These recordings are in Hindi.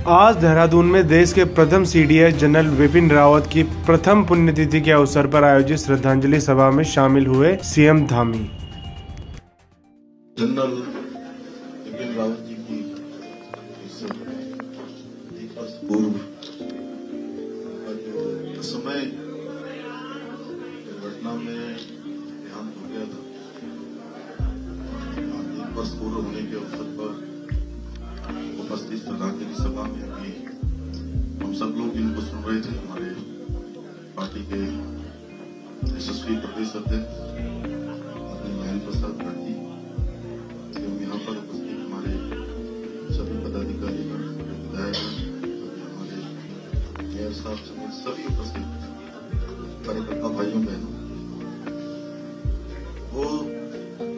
आज देहरादून में देश के प्रथम सीडीएस जनरल विपिन रावत की प्रथम पुण्यतिथि के अवसर पर आयोजित श्रद्धांजलि सभा में शामिल हुए सीएम धामी। जनरल विपिन रावत जी की एक वर्ष पूर्व जो समय दुर्घटना में देहांत हो गया था, एक वर्ष पूर्व होने के अवसर पर उपस्थित श्रद्धांजलि सभा में अभी हम सब लोग इनको सुन रहे थे। हमारे पार्टी के यशस्वी प्रदेश अध्यक्ष महेंद्र प्रसाद गांधी एवं यहाँ पर उपस्थित हमारे सभी पदाधिकारी, विधायक, हमारे मेयर साहब समेत सभी उपस्थित कार्यकर्ता भाइयों बहनों, वो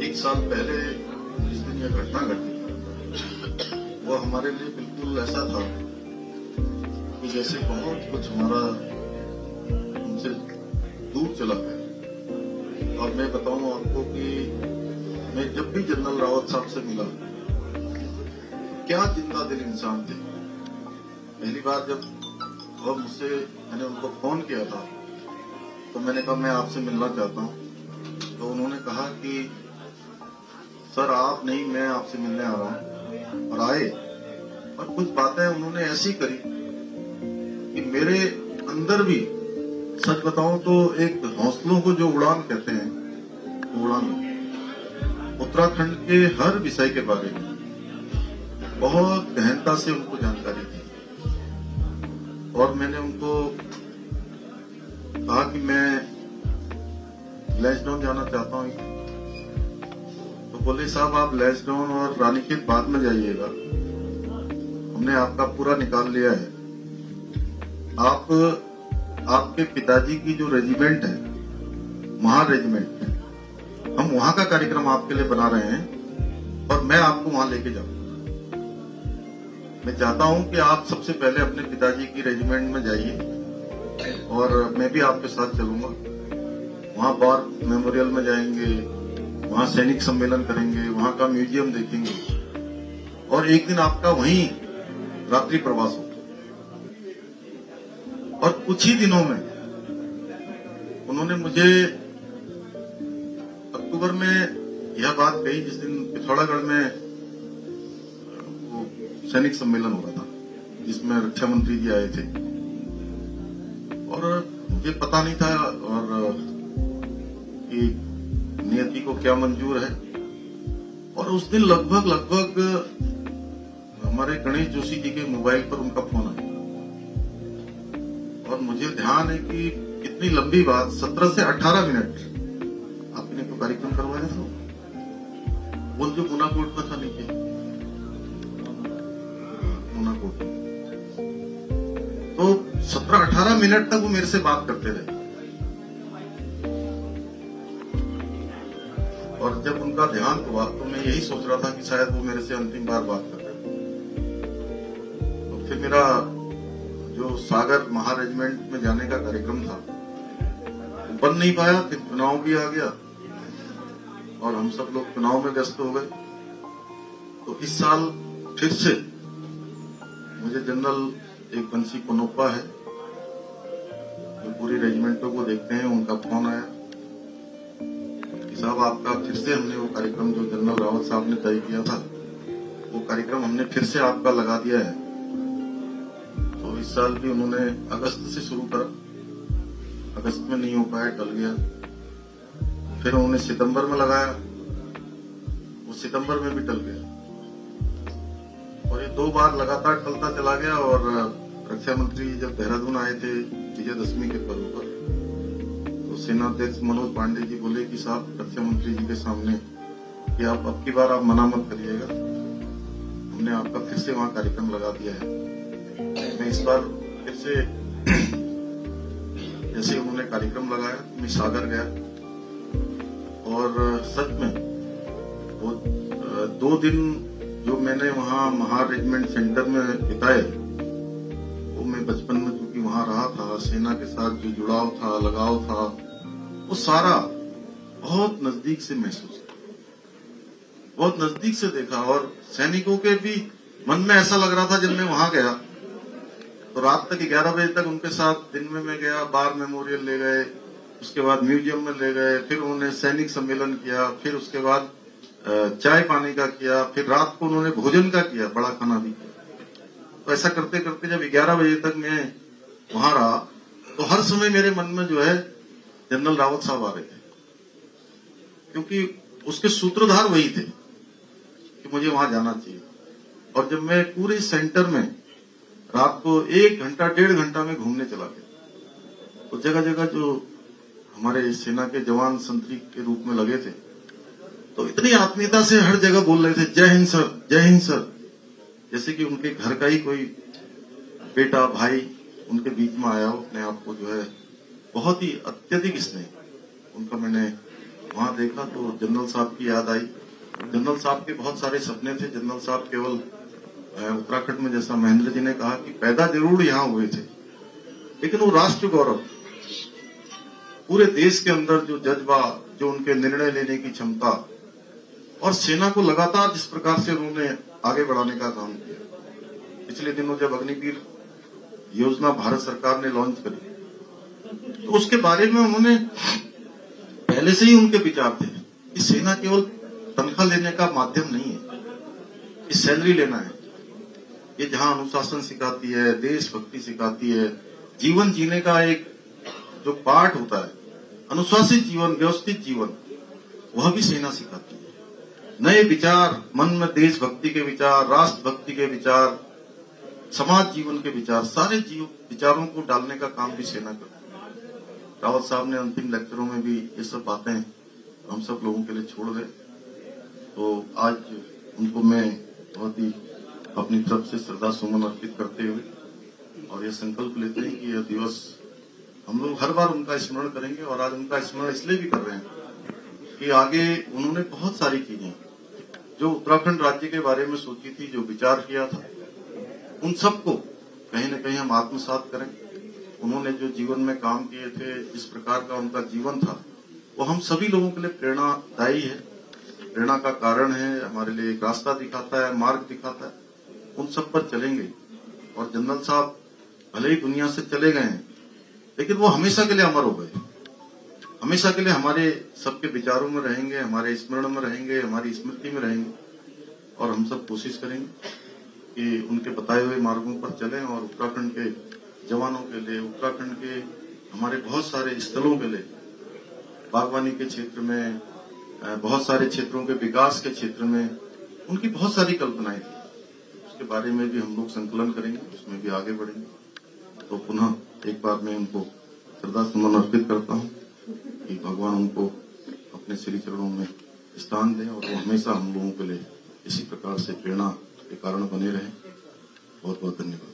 एक साल पहले जिस दिन यह घटना घटी वो हमारे लिए बिल्कुल ऐसा था कि जैसे बहुत कुछ हमारा उनसे दूर चला गया। और मैं बताऊं आपको कि मैं जब भी जनरल रावत साहब से मिला, क्या जिंदा दिल इंसान थे। पहली बार जब वो मुझसे मैंने उनको फोन किया था तो मैंने कहा मैं आपसे मिलना चाहता हूं। तो उन्होंने कहा कि सर आप नहीं, मैं आपसे मिलने आ रहा हूं। और आए और कुछ बातें उन्होंने ऐसी करी कि मेरे अंदर भी, सच बताऊं तो एक हौसलों को जो उड़ान कहते हैं, उड़ान उत्तराखंड के हर विषय के बारे में बहुत गहनता से उनको जानकारी थी। और मैंने उनको कहा कि मैं लैंसडाउन जाना चाहता हूं। तो बोले साहब आप लैंसडाउन और रानीखेत बाद में जाइएगा, हमने आपका पूरा निकाल लिया है। आप आपके पिताजी की जो रेजिमेंट है, महार रेजिमेंट है, हम वहां का कार्यक्रम आपके लिए बना रहे हैं और मैं आपको वहां लेके जाऊंगा। मैं चाहता हूं कि आप सबसे पहले अपने पिताजी की रेजिमेंट में जाइए और मैं भी आपके साथ चलूंगा। वहां वॉर मेमोरियल में जाएंगे, वहां सैनिक सम्मेलन करेंगे, वहां का म्यूजियम देखेंगे और एक दिन आपका वहीं रात्रि प्रवास हो। और कुछ ही दिनों में उन्होंने मुझे अक्टूबर में यह बात कही जिस दिन पिथौरागढ़ में वो सैनिक सम्मेलन हो रहा था जिसमें रक्षा मंत्री जी आए थे। और मुझे पता नहीं था और कि नियति को क्या मंजूर है। और उस दिन लगभग हमारे गणेश जोशी जी के मोबाइल पर उनका फोन आया और मुझे ध्यान है कि इतनी लंबी बात 17 से 18 मिनट आपने तो कार्यक्रम करवाया था, वो जो मुनाकोट में था नीचे, मुनाकोट। तो 17-18 मिनट तक वो मेरे से बात करते रहे। और जब उनका देहांत हुआ तो मैं यही सोच रहा था कि शायद वो मेरे से अंतिम बार बात कर रहे हैं। तो फिर मेरा जो सागर महार रेजिमेंट में जाने का कार्यक्रम था वो बन नहीं पाया। फिर चुनाव भी आ गया और हम सब लोग चुनाव में व्यस्त हो गए। तो इस साल फिर से मुझे जनरल एक बंसी पनोप्पा है जो पूरी रेजिमेंटों को देखते हैं, उनका फोन आया साहब आपका फिर से हमने वो कार्यक्रम जो जनरल रावत साहब ने तय किया था वो कार्यक्रम हमने फिर से आपका लगा दिया है। तो इस साल भी उन्होंने अगस्त से शुरू करा, अगस्त में नहीं हो पाया, टल गया। फिर उन्होंने सितंबर में लगाया, वो सितंबर में भी टल गया। और ये 2 बार लगातार टलता चला गया। और रक्षा मंत्री जब देहरादून आए थे विजयदशमी के पर्व पर तो सेनाध्यक्ष मनोज पांडे जी बोले कि साहब रक्षा मंत्री जी के सामने कि आप अब की बार आप मना मत करिएगा, हमने आपका फिर से वहां कार्यक्रम लगा दिया है। मैं इस बार फिर से जैसे उन्होंने कार्यक्रम लगाया मैं सागर गया और सच में वो 2 दिन जो मैंने वहां महार रेजिमेंट सेंटर में बिताए वो मैं बचपन में चूंकि वहां रहा था, सेना के साथ जो जुड़ाव था, लगाव था, वो सारा बहुत नजदीक से महसूस किया, बहुत नजदीक से देखा। और सैनिकों के भी मन में ऐसा लग रहा था जब मैं वहां गया तो रात तक 11 बजे तक उनके साथ, दिन में मैं गया, बार मेमोरियल ले गए, उसके बाद म्यूजियम में ले गए, फिर उन्होंने सैनिक सम्मेलन किया, फिर उसके बाद चाय पानी का किया, फिर रात को उन्होंने भोजन का किया, बड़ा खाना भी किया। तो ऐसा करते करते जब 11 बजे तक मैं वहां रहा तो हर समय मेरे मन में जो है जनरल रावत साहब आ रहे थे, क्योंकि उसके सूत्रधार वही थे कि मुझे वहां जाना चाहिए। और जब मैं पूरे सेंटर में रात को 1 घंटा 1.5 घंटा में घूमने चला गया तो जगह जगह जो हमारे सेना के जवान संतरी के रूप में लगे थे तो इतनी आत्मीयता से हर जगह बोल रहे थे, जय हिंद सर, जय हिंद सर, जैसे कि उनके घर का ही कोई बेटा भाई उनके बीच में आया हो। अपने आप को जो है बहुत ही अत्यधिक स्नेह उनका मैंने वहां देखा तो जनरल साहब की याद आई। जनरल साहब के बहुत सारे सपने थे। जनरल साहब केवल उत्तराखंड में, जैसा महेंद्र जी ने कहा, कि पैदा जरूर यहां हुए थे, लेकिन वो राष्ट्र गौरव, पूरे देश के अंदर जो जज्बा, जो उनके निर्णय लेने की क्षमता और सेना को लगातार जिस प्रकार से उन्होंने आगे बढ़ाने का काम किया। पिछले दिनों जब अग्निवीर योजना भारत सरकार ने लॉन्च करी तो उसके बारे में उन्होंने पहले से ही उनके विचार थे कि सेना केवल तनख्वाह लेने का माध्यम नहीं है, कि सैलरी लेना है। ये जहां अनुशासन सिखाती है, देशभक्ति सिखाती है, जीवन जीने का एक जो पाठ होता है, अनुशासित जीवन, व्यवस्थित जीवन, वह भी सेना सिखाती है। नए विचार, मन में देशभक्ति के विचार, राष्ट्रभक्ति के विचार, समाज जीवन के विचार, सारे विचारों को डालने का काम भी सेना करती है। रावत साहब ने अंतिम लेक्चरों में भी ये सब बातें हम सब लोगों के लिए छोड़ गए। तो आज उनको मैं बहुत ही अपनी तरफ से श्रद्धा सुमन अर्पित करते हुए और ये संकल्प लेते हैं कि यह दिवस हम लोग हर बार उनका स्मरण करेंगे। और आज उनका स्मरण इसलिए भी कर रहे हैं कि आगे उन्होंने बहुत सारी चीजें जो उत्तराखंड राज्य के बारे में सोची थी, जो विचार किया था, उन सबको कहीं न कहीं हम आत्मसात करें। उन्होंने जो जीवन में काम किए थे, जिस प्रकार का उनका जीवन था, वो हम सभी लोगों के लिए प्रेरणादायी है, प्रेरणा का कारण है, हमारे लिए एक रास्ता दिखाता है, मार्ग दिखाता है। उन सब पर चलेंगे। और जनरल साहब भले ही दुनिया से चले गए हैं, लेकिन वो हमेशा के लिए अमर हो गए, हमेशा के लिए हमारे सबके विचारों में रहेंगे, हमारे स्मरण में रहेंगे, हमारी स्मृति में रहेंगे। और हम सब कोशिश करेंगे कि उनके बताए हुए मार्गों पर चलें और उत्तराखंड के जवानों के लिए, उत्तराखंड के हमारे बहुत सारे स्थलों के लिए, बागवानी के क्षेत्र में, बहुत सारे क्षेत्रों के विकास के क्षेत्र में उनकी बहुत सारी कल्पनाएं थी, उसके बारे में भी हम लोग संकलन करेंगे, उसमें भी आगे बढ़ेंगे। तो पुनः एक बार मैं उनको श्रद्धा सुमन अर्पित करता हूं कि भगवान उनको अपने श्री चरणों में स्थान दें और वो हमेशा हम लोगों के लिए इसी प्रकार से प्रेरणा के कारण बने रहें। बहुत बहुत धन्यवाद।